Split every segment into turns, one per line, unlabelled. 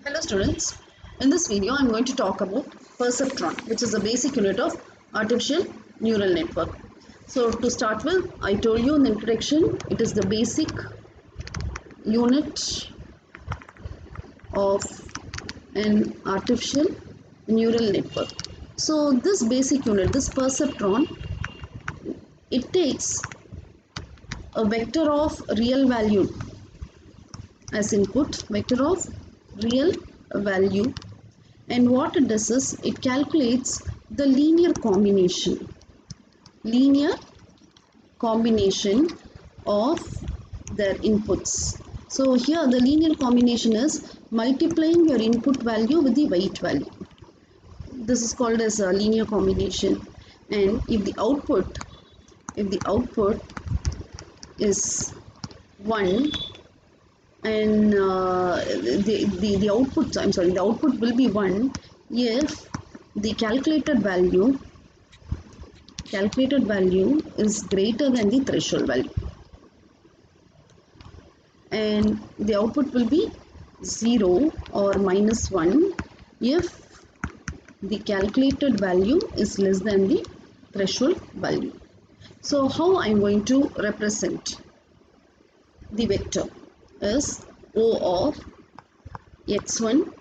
Hello students, in this video I am going to talk about perceptron, which is the basic unit of artificial neural network. So to start with, I told you in the introduction, it is the basic unit of an artificial neural network. So this basic unit, this perceptron, it takes a vector of real value as input, vector of real value, and what it does is it calculates the linear combination of their inputs. So here the linear combination is multiplying your input value with the weight value. This is called as a linear combination. And if the output is 1, and the output will be 1 if the calculated value is greater than the threshold value, and the output will be 0 or -1 if the calculated value is less than the threshold value. So how I am going to represent the vector is O of x1.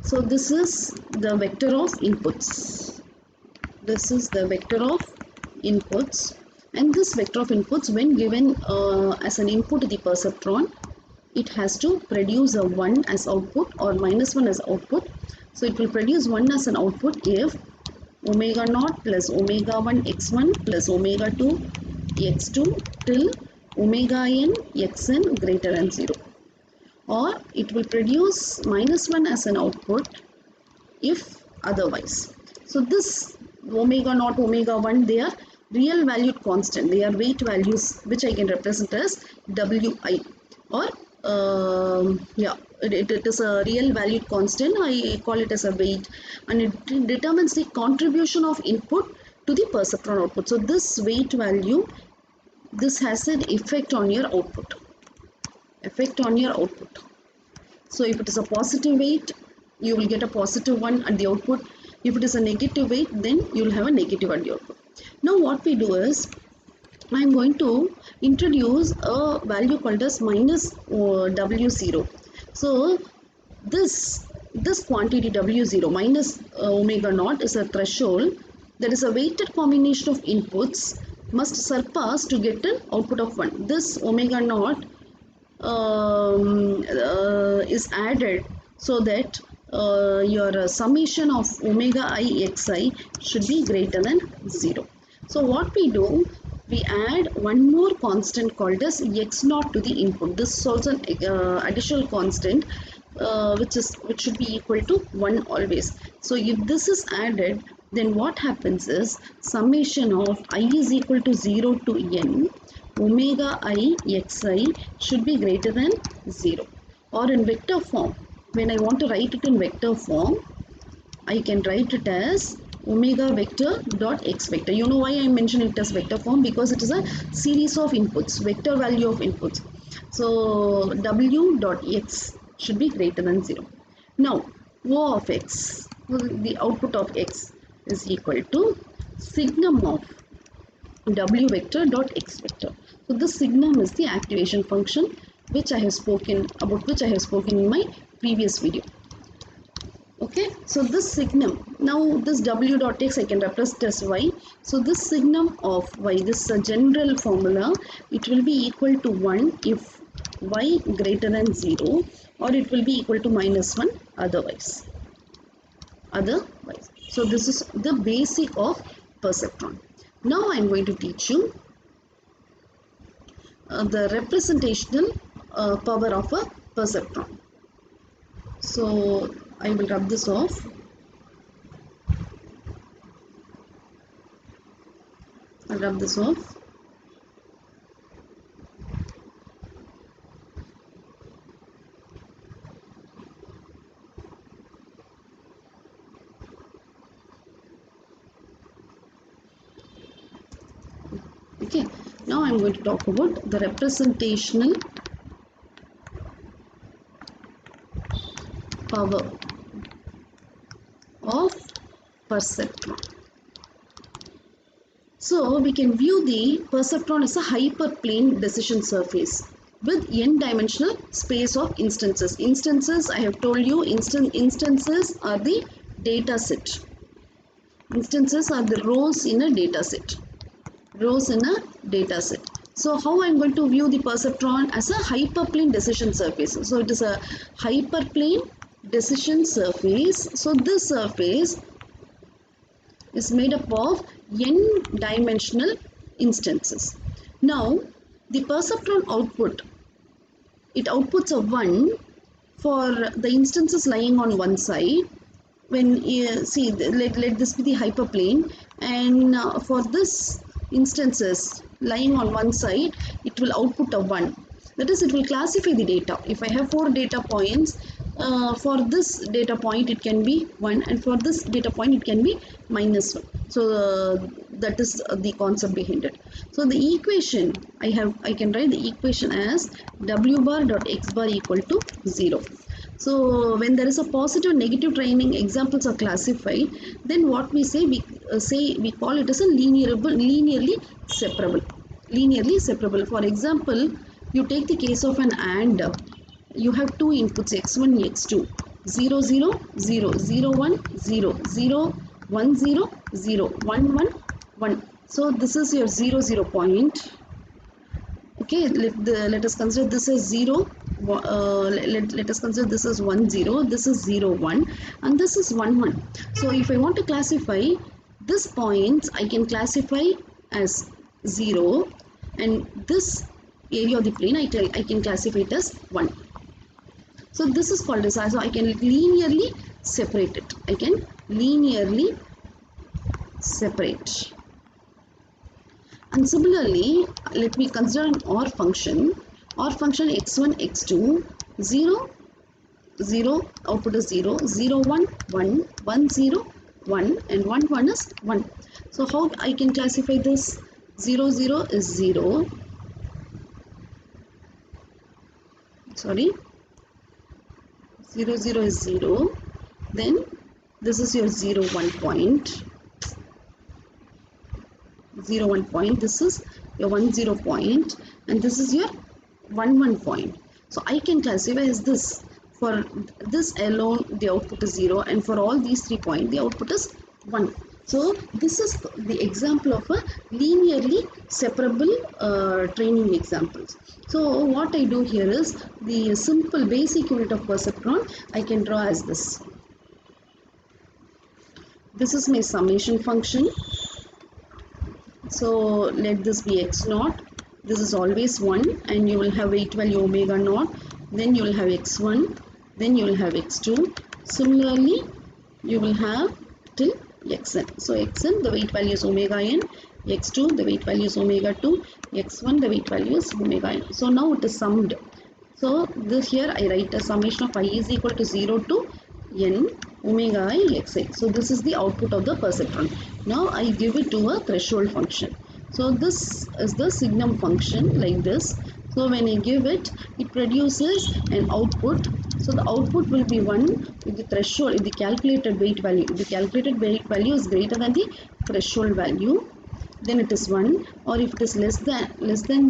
So this is the vector of inputs. And this vector of inputs, when given as an input to the perceptron, it has to produce a 1 as output or -1 as output. So it will produce 1 as an output if omega naught plus omega 1 x1 plus omega 2 x2 till omega n xn greater than 0, or it will produce -1 as an output if otherwise. So this omega naught, omega 1, they are real valued constant, they are weight values, which I can represent as wi, or it is a real valued constant. I call it as a weight, and it determines the contribution of input to the perceptron output. So this weight value, this has an effect on your output. So if it is a positive weight, you will get a positive 1 at the output. If it is a negative weight, then you will have a negative at the output. Now what we do is, I am going to introduce a value called as minus W0. So this quantity W0 minus omega naught is a threshold, that is a weighted combination of inputs must surpass to get an output of 1. This omega naught is added so that your summation of omega I xi should be greater than 0. So what we do, we add one more constant called as x naught to the input. This is also an additional constant which should be equal to 1 always. So if this is added, then what happens is summation of I is equal to 0 to n omega I xi should be greater than 0. Or in vector form, when I want to write it in vector form, I can write it as omega vector dot x vector. You know why I mention it as vector form? Because it is a series of inputs, vector value of inputs. So w dot x should be greater than 0. Now O of x, the output of x, is equal to signum of w vector dot x vector. So this signum is the activation function which I have spoken in my previous video. Okay, so this signum, now this w dot x I can represent as y. So this signum of y, this general formula, it will be equal to 1 if y greater than 0, or it will be equal to -1 otherwise. So this is the basic of perceptron. Now I am going to teach you the representational power of a perceptron. So I will rub this off. I'll rub this off. Okay, now I'm going to talk about the representational power of perceptron. So we can view the perceptron as a hyperplane decision surface with n-dimensional space of instances. Instances, I have told you, instances are the data set. Instances are the rows in a data set. Rows in a data set. So how I'm going to view the perceptron as a hyperplane decision surface. So it is a hyperplane decision surface. So this surface is made up of n-dimensional instances. Now the perceptron output, it outputs a 1 for the instances lying on one side. When you see, let this be the hyperplane, and for this instances lying on one side, it will output a 1. That is, it will classify the data. If I have 4 data points, for this data point it can be 1, and for this data point it can be -1. So that is the concept behind it. So the equation I can write the equation as w bar dot x bar equal to 0. So when there is a positive and negative training examples are classified, then what we say, we call it as a linearly separable. Linearly separable. For example, you take the case of an AND. You have two inputs, x1, x2, 0 0 0 0 1 0 0 1 0 0 1 1 1. So this is your 0 0 point. Okay, let us consider this as 0. Let us consider this as 1 0, this is 0 1, and this is 1 1. So if I want to classify this points, I can classify as 0, and this area of the plane I can classify it as 1. So this is called as, so I can linearly separate it. I can linearly separate. And similarly, let me consider an OR function. OR function x1, x2, 0, 0, output is 0, 0, 1, 1, 1, 0, 1, and 1, 1 is 1. So how I can classify this? 0, 0 is 0. Sorry. 0, 0 is 0. Then this is your 0, 1 point. 0 1 point, this is your 1 0 point, and this is your 1 1 point. So I can classify as this. For this alone the output is 0, and for all these 3 points the output is 1. So this is the example of a linearly separable training examples. So what I do here is, the simple basic unit of perceptron I can draw as this. This is my summation function. So let this be x naught. This is always 1, and you will have weight value omega naught. Then you will have x1. Then you will have x2. Similarly, you will have till xn. So xn, the weight value is omega n. x2, the weight value is omega 2. x1, the weight value is omega n. So now it is summed. So this here I write a summation of I is equal to 0 to n omega I xi. So this is the output of the perceptron. Now I give it to a threshold function. So this is the signum function like this. So when I give it, it produces an output. So the output will be 1 if the threshold, if the calculated weight value, if the calculated weight value is greater than the threshold value, then it is 1, or if it is less than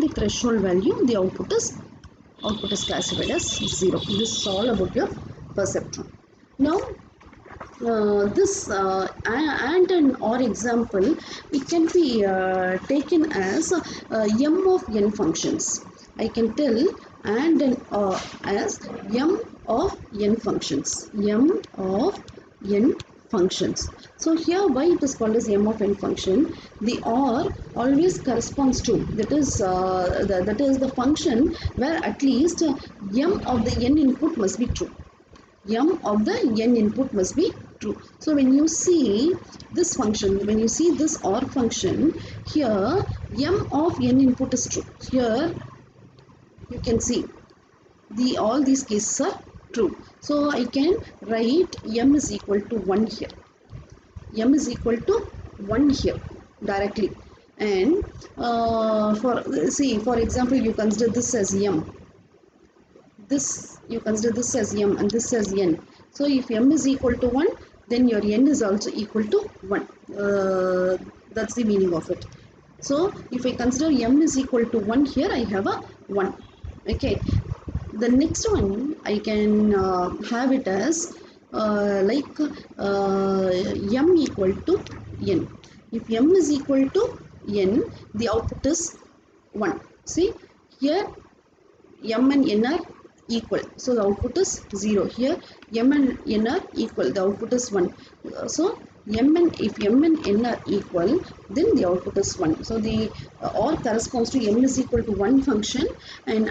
the threshold value, the output is classified as 0. This is all about your perceptron. Now this AND and OR example, it can be taken as m of n functions. I can tell AND and OR as m of n functions. M of n functions. So here why it is called as m of n function? The OR always corresponds to, that is the function where at least m of the n input must be true. M of the n input must be true. So when you see this function, when you see this OR function, here m of n input is true. Here you can see all these cases are true. So I can write m is equal to 1 here. M is equal to 1 here directly. And for example, you consider this as m. this, you consider this as m and this as n. So if m is equal to 1, then your n is also equal to 1. That's the meaning of it. So if I consider m is equal to 1 here, I have a 1. Okay. The next one I can have it as like m equal to n. If m is equal to n, the output is 1. See here m and n are equal, so the output is 0. Here m and n are equal, the output is 1. So if m and n are equal, then the output is 1. So the or corresponds to m is equal to 1 function, and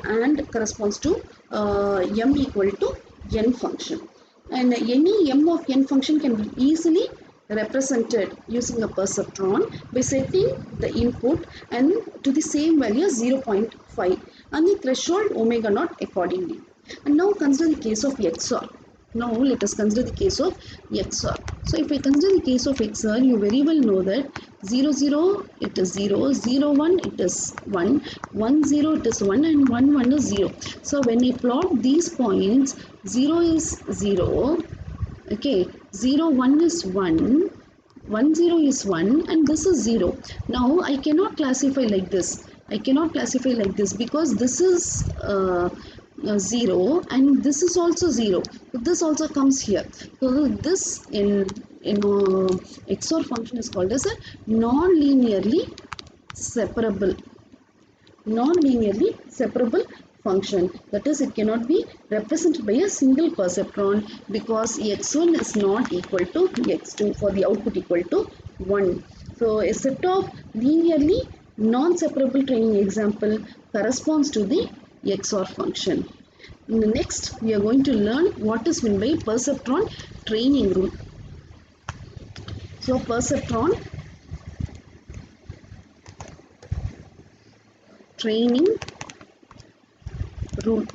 corresponds to m equal to n function. And any m of n function can be easily represented using a perceptron by setting the input and to the same value 0.5 and the threshold omega naught accordingly. And now consider the case of XOR. Now let us consider the case of XOR. So if I consider the case of XOR, you very well know that 0 0 it is 0, 0 1 it is 1, 1 0 it is 1, and 1 1 is 0. So when I plot these points, 0 is 0, okay, 0 1 is 1, 1 0 is 1, and this is 0. Now I cannot classify like this. I cannot classify like this because this is 0 and this is also 0. This also comes here. So this in XOR function is called as a non-linearly separable function. That is, it cannot be represented by a single perceptron because x1 is not equal to x2 for the output equal to 1. So a set of linearly non-separable training example corresponds to the XOR function. In the next, we are going to learn what is meant by perceptron training rule. So perceptron training rule.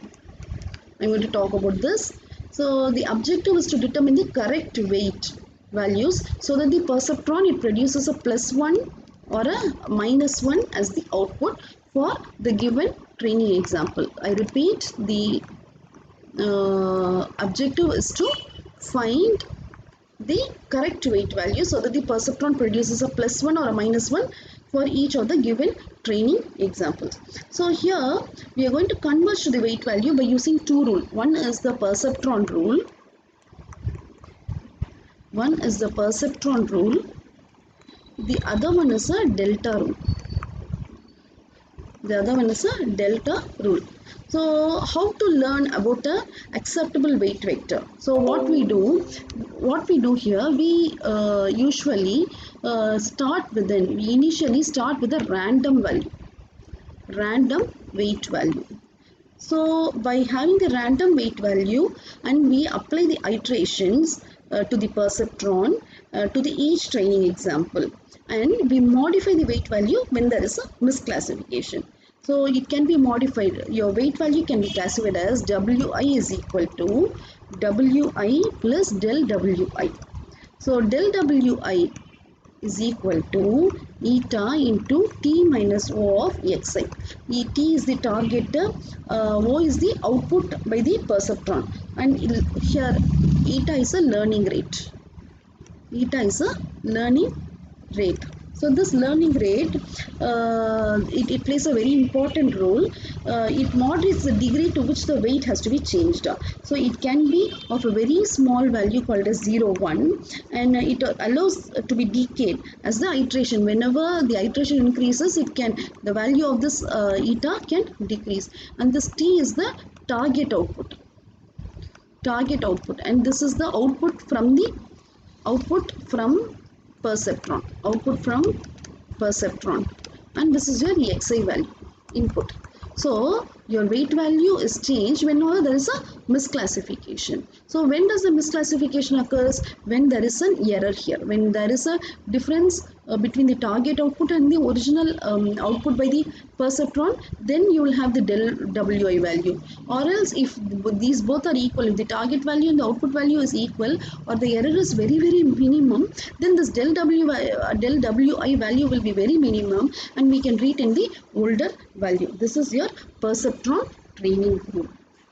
I'm going to talk about this. So the objective is to determine the correct weight values so that the perceptron, it produces a +1 or a -1 as the output for the given training example. I repeat, the objective is to find the correct weight value so that the perceptron produces a +1 or a -1 for each of the given training examples. So here we are going to converge to the weight value by using two rules. One is the perceptron rule. The other one is a delta rule. So how to learn about a acceptable weight vector? So what we do here, we usually we initially start with a random weight value. So by having the random weight value, and we apply the iterations to the perceptron to the each training example, and we modify the weight value when there is a misclassification. So it can be modified. Your weight value can be classified as Wi is equal to Wi plus del Wi. So del Wi is equal to eta into t minus O of xi. T is the target, O is the output by the perceptron, and here eta is a learning rate. So this learning rate, it plays a very important role. It moderates the degree to which the weight has to be changed. So it can be of a very small value called as 0, 1, and it allows to be decayed as the iteration. Whenever the iteration increases, the value of this eta can decrease, and this t is the target output, and this is the output from perceptron, and this is your xi value input. So your weight value is changed whenever there is a misclassification. So when does the misclassification occurs? When there is an error here, when there is a difference between the target output and the original output by the perceptron, then you will have the del Wi value. Or else, if these both are equal, if the target value and the output value is equal, or the error is very minimum, then this del Wi value will be very minimum, and we can retain the older value. This is your perceptron training rule.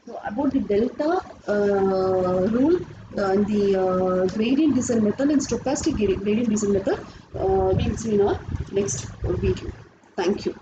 So about the delta rule, the gradient descent method and stochastic gradient descent method, we'll see in our next video. Thank you.